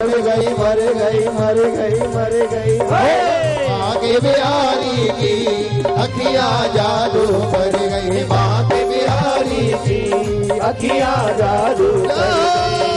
मर गई मर गई मर गई मर गई आगे बिहारी की अखियाँ जादू कर गई। माँ के बिहारी की अखियाँ जादू कर गई।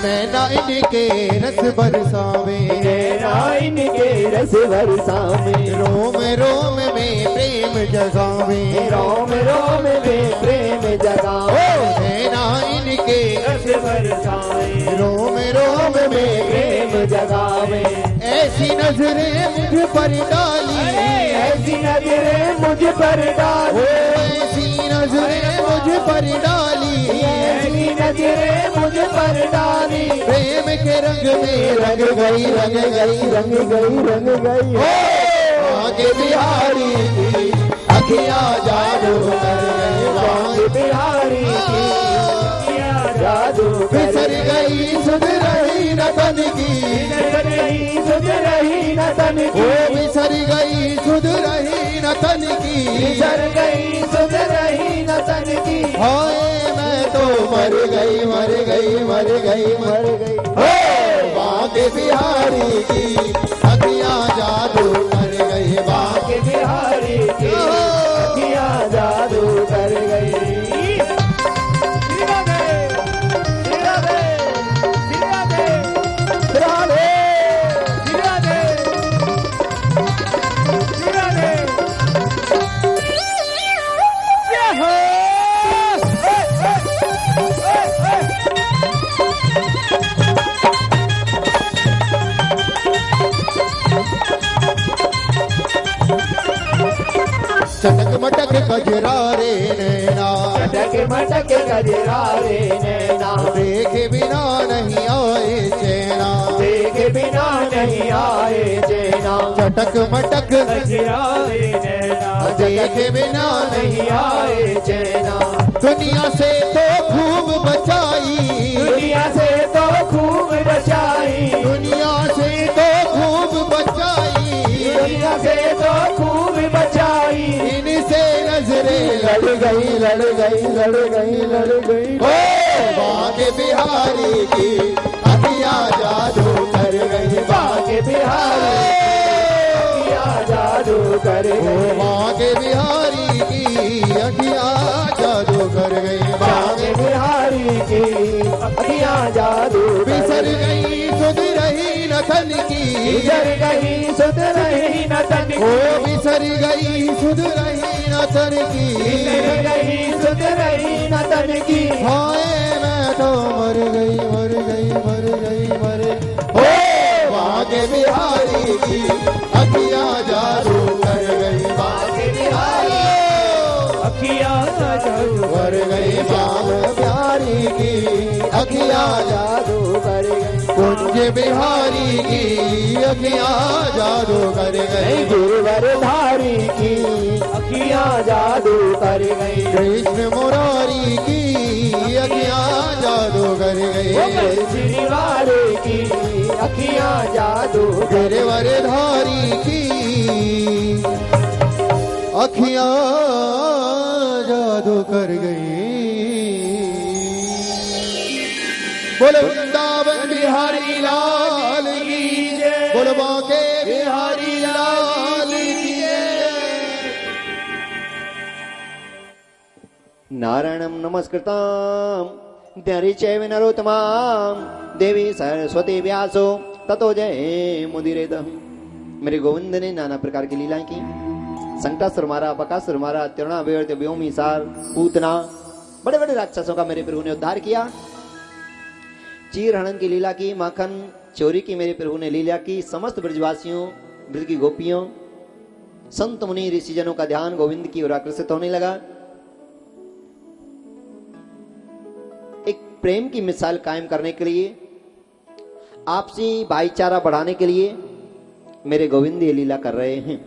नैना इनके रस बरसावे, नैना इनके रस बरसावे, रोम रोम में प्रेम जगावे, रोम रोम में प्रेम जगावे। नैना इनके रस बरसावे, रोम रोम में प्रेम जगावे। ऐसी नजरें मुझ पर डाली, ऐसी नजरें मुझ पर डाली, ऐसी नजरें मुझ पर डाली, ऐसी नजरें मुझ पर डाली। प्रेम के रंग में रंग गई रंग गई रंग गई रंग गई। आगे बिहारी की अखियाँ जादू कर गई। आगे बिहारी की अखियाँ जादू बिसर गई सुध रही न तन की, बिसर गई सुध रही न तन की, बिसर गई सुध रही न तन की, बिसर गई सुध रही न तन की। हाय मैं तो मर गई मर गई मर गई मर गई। बाके बिहारी की अखियाँ जादू कर गई। बाके बिहारी की अखियाँ जादू कर गई। चटक मटक गजरारे नैना, चटक मटक गजरारे नैना, देखे बिना नहीं आए चैना, देखे बिना नहीं आए चैना। चटक मटक गजरारे नैना, देखे बिना नहीं आए चैना। दुनिया से तो खूब बचाई, दुनिया से तो खूब बचाई, दुनिया से तो खूब बचाई, दुनिया से तो खूब बचाई। इनसे नजरें लड़ गई लड़ गई लड़ गई लड़ गई। बाके बिहारी की अखियाँ जादू कर गई। बाके बिहारी अखियाँ जादू कर गई। बाके बिहारी की अखियाँ जादू कर गई। बाके बिहारी की अखियाँ जादू बिसर गई सुध रही न तन की, बिसर गई सुध रही न तन की, बिसर गई सुध रही न तन की, बिसर गई सुध रही न तन की। हाय मैं तो मर गई मर गई मर गई मर। बाके बिहारी की अखियाँ जादू कर गई। बाके बिहारी अखियाँ जादू कर गई। बाके बिहारी की अखियाँ जादू कर गई। कुंज बिहारी की अखियाँ जादू कर गई। गिरवरधारी की अखियाँ जादू कर गई। कृष्ण मुरारी की अखियाँ जादू कर गई। श्रीवारे की अखियाँ जादू गिरवरधारी की अखियाँ जादू कर गई। बोलो वृंदावन बिहारी लाल की जय, बोलो बांके बिहारी लाल की जय। नारायणं नमस्कृतं देवी चैव नरोत्तमां देवी सरस्वती व्यासो ततो जय मुदीरेदः। मेरे गोविंद ने नाना प्रकार की लीलाएं की। संकटासुर मारा, बकासुर मारा, तिरुणा व्यर्थ व्योमी सार पूतना, बड़े बड़े राक्षसों का मेरे प्रभु ने उद्धार किया। चीर हरण की लीला की, माखन चोरी की मेरे प्रभु ने लीला की। समस्त ब्रजवासियों, ब्रज की गोपियों, संत मुनि ऋषिजनों का ध्यान गोविंद की ओर आकर्षित होने लगा। एक प्रेम की मिसाल कायम करने के लिए, आपसी भाईचारा बढ़ाने के लिए मेरे गोविंद ये लीला कर रहे हैं।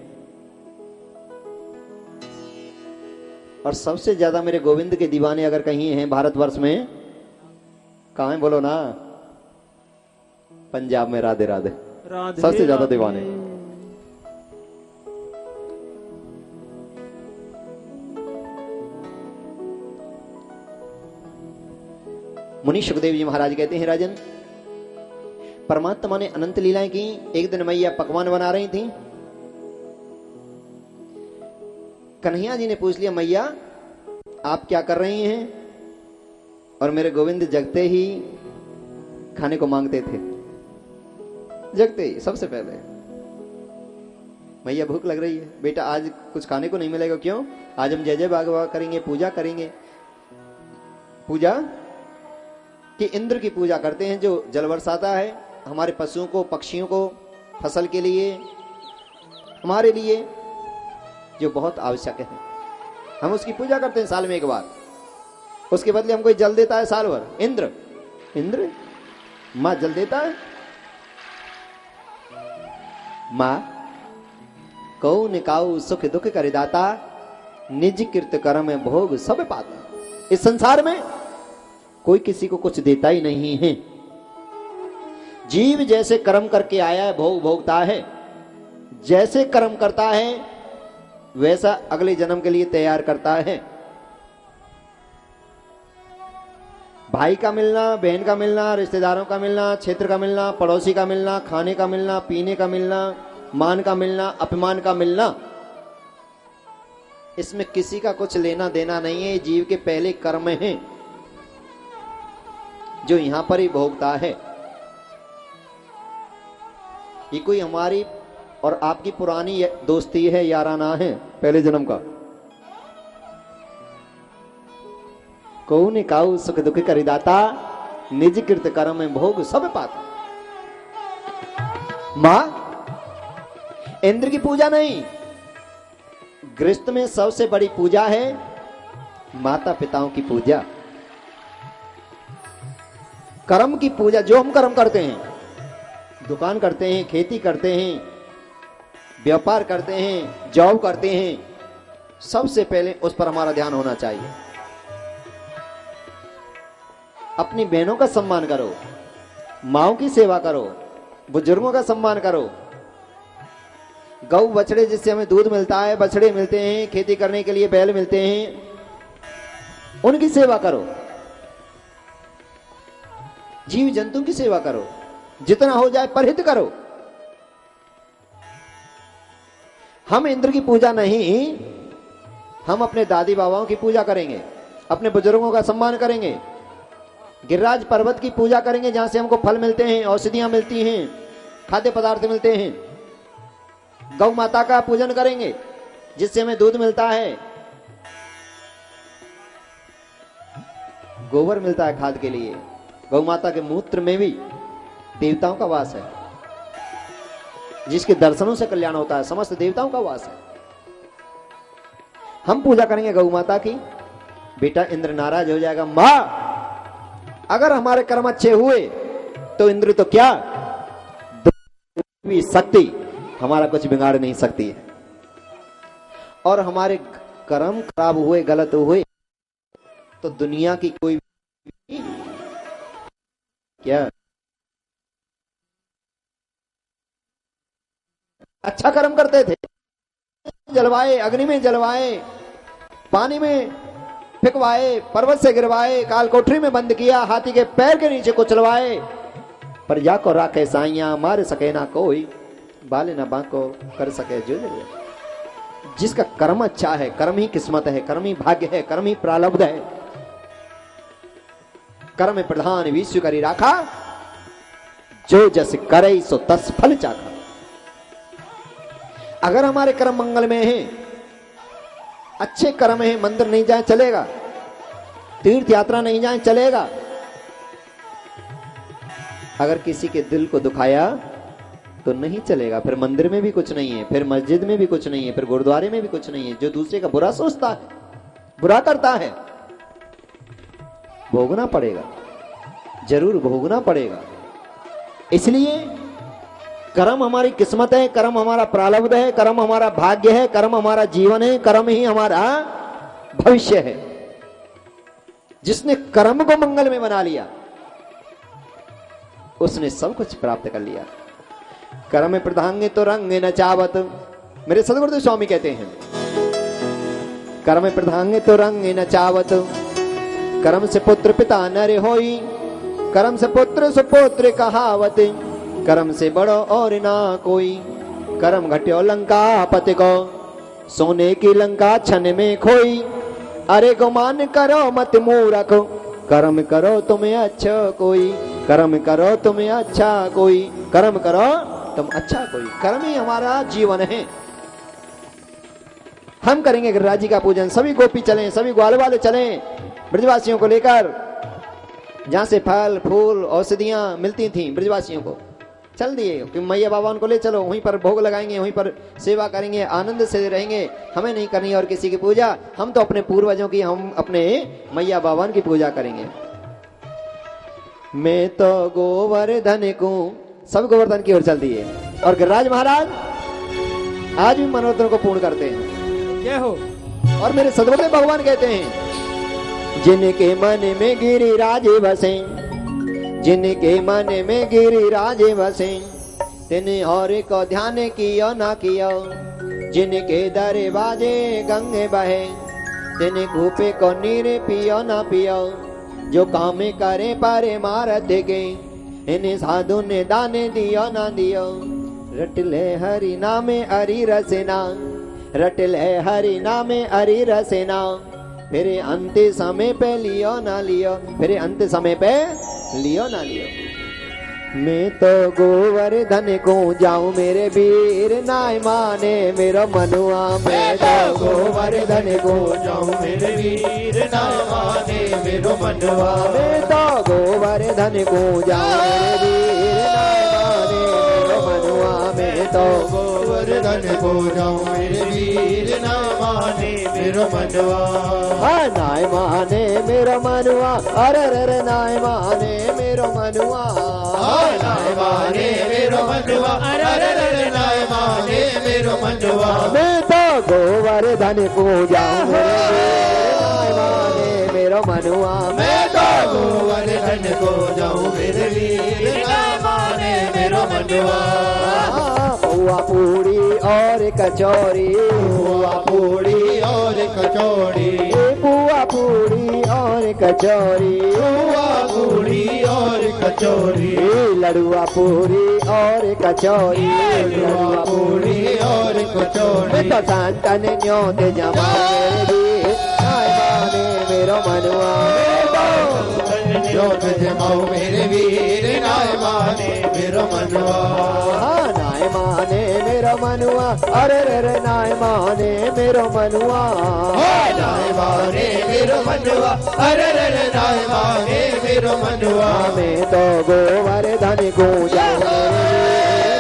और सबसे ज्यादा मेरे गोविंद के दीवाने अगर कहीं हैं भारतवर्ष में, कहां हैं बोलो ना? पंजाब में राधे राधे, राधे सबसे ज्यादा राधे। दीवाने। मुनि सुखदेव जी महाराज कहते हैं, राजन, परमात्मा ने अनंत लीलाएं की। एक दिन मैया पकवान बना रही थी। कन्हैया जी ने पूछ लिया, मैया आप क्या कर रही हैं? और मेरे गोविंद जगते ही खाने को मांगते थे। जगते ही सबसे पहले, मैया भूख लग रही है, बेटा आज कुछ खाने को नहीं मिलेगा। क्यों? आज हम जय जय बागवा करेंगे, पूजा करेंगे। पूजा कि इंद्र की पूजा करते हैं जो जल बरसाता है हमारे पशुओं को, पक्षियों को, फसल के लिए, हमारे लिए जो बहुत आवश्यक है। हम उसकी पूजा करते हैं साल में एक बार। उसके बदले हमको जल देता है साल भर इंद्र। इंद्र मां जल देता है। मां कौ निकाऊ सुख दुख कर दाता, निज कृत कर्म भोग सब पाता। इस संसार में कोई किसी को कुछ देता ही नहीं है। जीव जैसे कर्म करके आया है भोग भोगता है। जैसे कर्म करता है वैसा अगले जन्म के लिए तैयार करता है। भाई का मिलना, बहन का मिलना, रिश्तेदारों का मिलना, क्षेत्र का मिलना, पड़ोसी का मिलना, खाने का मिलना, पीने का मिलना, मान का मिलना, अपमान का मिलना, इसमें किसी का कुछ लेना देना नहीं है। जीव के पहले कर्म हैं जो यहां पर ही भोगता है। ये कोई हमारी और आपकी पुरानी दोस्ती है, याराना है पहले जन्म का। कौन काऊ सुख दुख करि दाता, निज कृत कर्म में भोग सब पाता। मां इंद्र की पूजा नहीं, गृहस्थ में सबसे बड़ी पूजा है माता पिताओं की पूजा, कर्म की पूजा। जो हम कर्म करते हैं, दुकान करते हैं, खेती करते हैं, व्यापार करते हैं, जॉब करते हैं, सबसे पहले उस पर हमारा ध्यान होना चाहिए। अपनी बहनों का सम्मान करो, माओं की सेवा करो, बुजुर्गों का सम्मान करो। गौ बछड़े जिससे हमें दूध मिलता है, बछड़े मिलते हैं, खेती करने के लिए बैल मिलते हैं, उनकी सेवा करो। जीव जंतु की सेवा करो, जितना हो जाए परहित करो। हम इंद्र की पूजा नहीं, हम अपने दादी बाबाओं की पूजा करेंगे, अपने बुजुर्गों का सम्मान करेंगे, गिरिराज पर्वत की पूजा करेंगे जहां से हमको फल मिलते हैं, औषधियां मिलती हैं, खाद्य पदार्थ मिलते हैं। गौ माता का पूजन करेंगे जिससे हमें दूध मिलता है, गोबर मिलता है खाद के लिए। गौ माता के मूत्र में भी देवताओं का वास है, जिसके दर्शनों से कल्याण होता है, समस्त देवताओं का वास है। हम पूजा करेंगे गौ माता की। बेटा इंद्र नाराज हो जाएगा। मां अगर हमारे कर्म अच्छे हुए तो इंद्र तो क्या, भी शक्ति हमारा कुछ बिगाड़ नहीं सकती है। और हमारे कर्म खराब हुए, गलत हुए, तो दुनिया की कोई क्या अच्छा कर्म करते थे, जलवाए, अग्नि में जलवाए, पानी में फिकवाए, पर्वत से गिरवाए, काल कोठरी में बंद किया, हाथी के पैर के नीचे कुचलवाए, पर या को राखे साइया, मार सके ना कोई, बाले ना बांको, कर सके जो जरूर। जिसका कर्म अच्छा है, कर्म ही किस्मत है, कर्म ही भाग्य है, कर्म ही प्रारब्ध है। कर्म प्रधान विश्व करी राखा, जो जस करे सो तस फल चाखा। अगर हमारे कर्म मंगल में हैं, अच्छे कर्म हैं, मंदिर नहीं जाए चलेगा, तीर्थ यात्रा नहीं जाए चलेगा। अगर किसी के दिल को दुखाया तो नहीं चलेगा, फिर मंदिर में भी कुछ नहीं है, फिर मस्जिद में भी कुछ नहीं है, फिर गुरुद्वारे में भी कुछ नहीं है। जो दूसरे का बुरा सोचता है, बुरा करता है, भोगना पड़ेगा, जरूर भोगना पड़ेगा। इसलिए कर्म हमारी किस्मत है, कर्म हमारा प्रारब्ध है, कर्म हमारा भाग्य है, कर्म हमारा जीवन है, कर्म ही हमारा भविष्य है। जिसने कर्म को मंगल में बना लिया उसने सब कुछ प्राप्त कर लिया। कर्म प्रधांगे तो रंग न चावत, मेरे सदगुरुदेव स्वामी कहते हैं, कर्म प्रधांगे तो रंग न चावत, कर्म से पुत्र पिता नर होई, कर्म से पुत्र सुपुत्र कहावत, कर्म से बड़ो और ना कोई, कर्म घट्यो लंका पति को, सोने की लंका छन में खोई, अरे गुमान करो मत मूर्ख, कर्म करो तुम्हें अच्छा कोई, कर्म करो तुम्हें अच्छा कोई, कर्म करो तुम अच्छा कोई। कर्म ही हमारा जीवन है। हम करेंगे गिरिराज जी का पूजन, सभी गोपी चलें, सभी ग्वाल वाले चलें ब्रजवासियों को लेकर, जहां से फल फूल औषधियां मिलती थी ब्रजवासियों को, चल दिए कि मैया बाबा उनको ले चलो, वहीं पर भोग लगाएंगे, वहीं पर सेवा करेंगे, आनंद से रहेंगे। हमें नहीं करनी और किसी की पूजा, हम तो अपने पूर्वजों की, हम अपने मैया बाबा की पूजा करेंगे। मैं तो गोवर्धन को, सब गोवर्धन की ओर चल दिए। और गिरिराज महाराज आज भी मनोरथों को पूर्ण करते हैं। क्या हो? और मेरे सदगुरुदेव भगवान कहते हैं, जिनके मन में गिरिराज बसे, जिनके मन में गिरिराज बसे, तिने और को ध्यान कियो ना कियो, जिनके दरवाजे गंगे बहे, तिने कूपे को नीर पियो ना पियो, जो काम करे पारे मारत के, इन्हें साधु ने दाने दियो ना दियो, रट ले हरि नामे हरि रसेना, रट ले हरि नामे हरि रसेना, फिर अंत समय पे लियो ना लियो, फिर अंत समय पे लियो ना लियो। मैं तो गोवर्धन को जाऊं मेरे वीर नाय माने मेरो मनुआ, मैं तो गोवर्धन को जाऊं मेरे वीर नाय माने मेरो मनुआ, मैं तो गोवर्धन को जाऊं मेरे वीर नाय माने मेरो मनुआ, मैं तो गोवर्धन को जाऊं मेरे वीर नाय माने मेरो मनुआ, नाय माने मेरो मनुआ, अरे रे नाय माने मेरो मनुआ, नाय माने मेरो मनुआ, अरे नाय माने मेरो मनुआ, मैं तो गोवर्धन को जाऊं नाय माने मेरो मनुआ, मैं तो गोवर्धन को जाऊं मेरे वीर नाय माने मेरो मनुआ, पुआ पूरी और कचौरी, पुआ पूरी और कचौड़ी, पुआ पूरी और कचौरी, पुआ पूरी और कचौड़ी, लड़ुआ पूरी और कचौरी, लड़ुआ पूरी और कचौड़ी, मैं तो संतन न्योत जमा मेरो मनुआ, न्योत जमाओ मेरे वीर नाय माने मेरो मनुआ, नाय माने मेरो मनुआ, अरे रे नाय माने मेरो मनुआ, नाय माने मेरो मनुआ, अरे नाय माने मेरो मनुआ, मैं तो गोवर्धन को जाऊं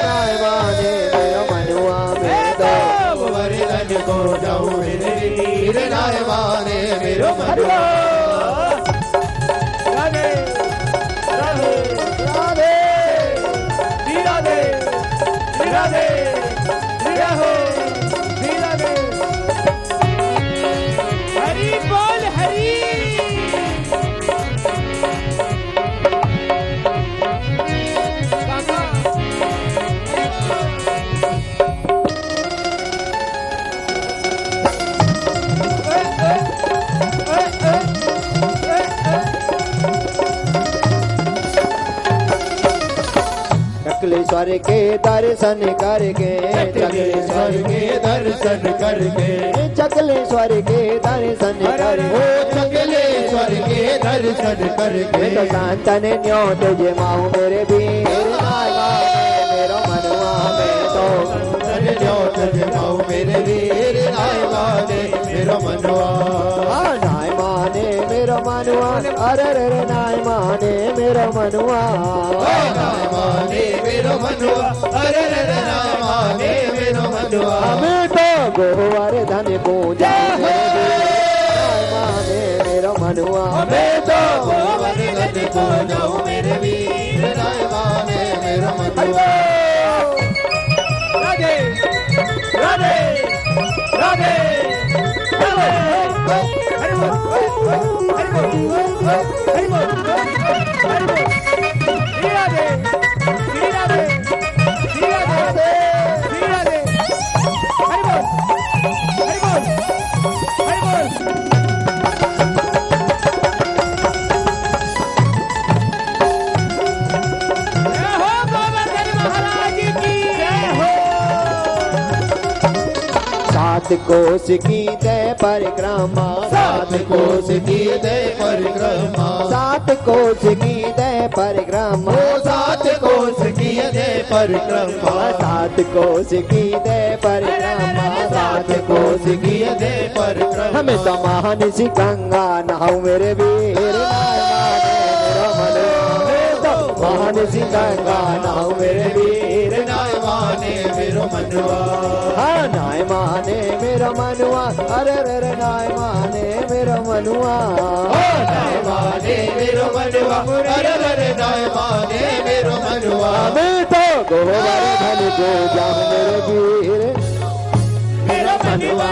नाय माने मेरो मनुआ, मैं तो गोवर्धन को जाऊं मेरे वीर नाय माने मेरो मनुआ, राधे राधे राधे राधे राधे राधे राधे, हरि बोल हरि। चकलेश्वर के दर्शन करके, चकलेश्वर के दर्शन करके, चकलेश्वर के दर्शन करके, चकलेश्वर के दर्शन करके, मैं तो संतन न्योत जमाऊं मेरे वीर नाय माने मेरो मनुआ, मैं तो न्योत जमाऊं मेरे वीर नाय माने मेरो मनुआ, नाय माने मेरो मनुआ, अरे रे नाय माने मेरो मनुआ, नाय माने मेरो मनुआ, अरे नाय माने मेरो मनुआ, मैं तो गोवर्धन को जाऊं नाय माने मेरो मनुआ मैं तो गोवर्धन को जाऊं मेरे वीर नाय माने मेरो मनुआ राधे राधे राधे राधे हरि बोल हरि बोल हरि बोल हरि बोल श्री राधे श्री राधे श्री राधे श्री राधे हरि बोल हरि बोल हरि बोल जय हो गोवर्धन महाराज की जय हो सात कोस की दय परिक्रमा सात कोस की दे परिक्रमा सात कोस की दय परिक्रमा ओ सात कोस की दे परिक्रमा सात कोस की दय परिक्रमा सात कोस की दे परिक्रमा हमें तो महान सी गंगा नहाऊं मेरे वीर महान सी गंगा नहाऊं मेरे वीर नाय माने मेरो मनुआ हाँ नाय माने मेरा मनुआ अरे रे रे नाय माने मेरा मनुआ नाय माने मेरो मनुआ अरे अरे नाय माने मेरो मनुआ मैं तो गोवर्धन को जाऊं मेरे वीर मेरा मनुआ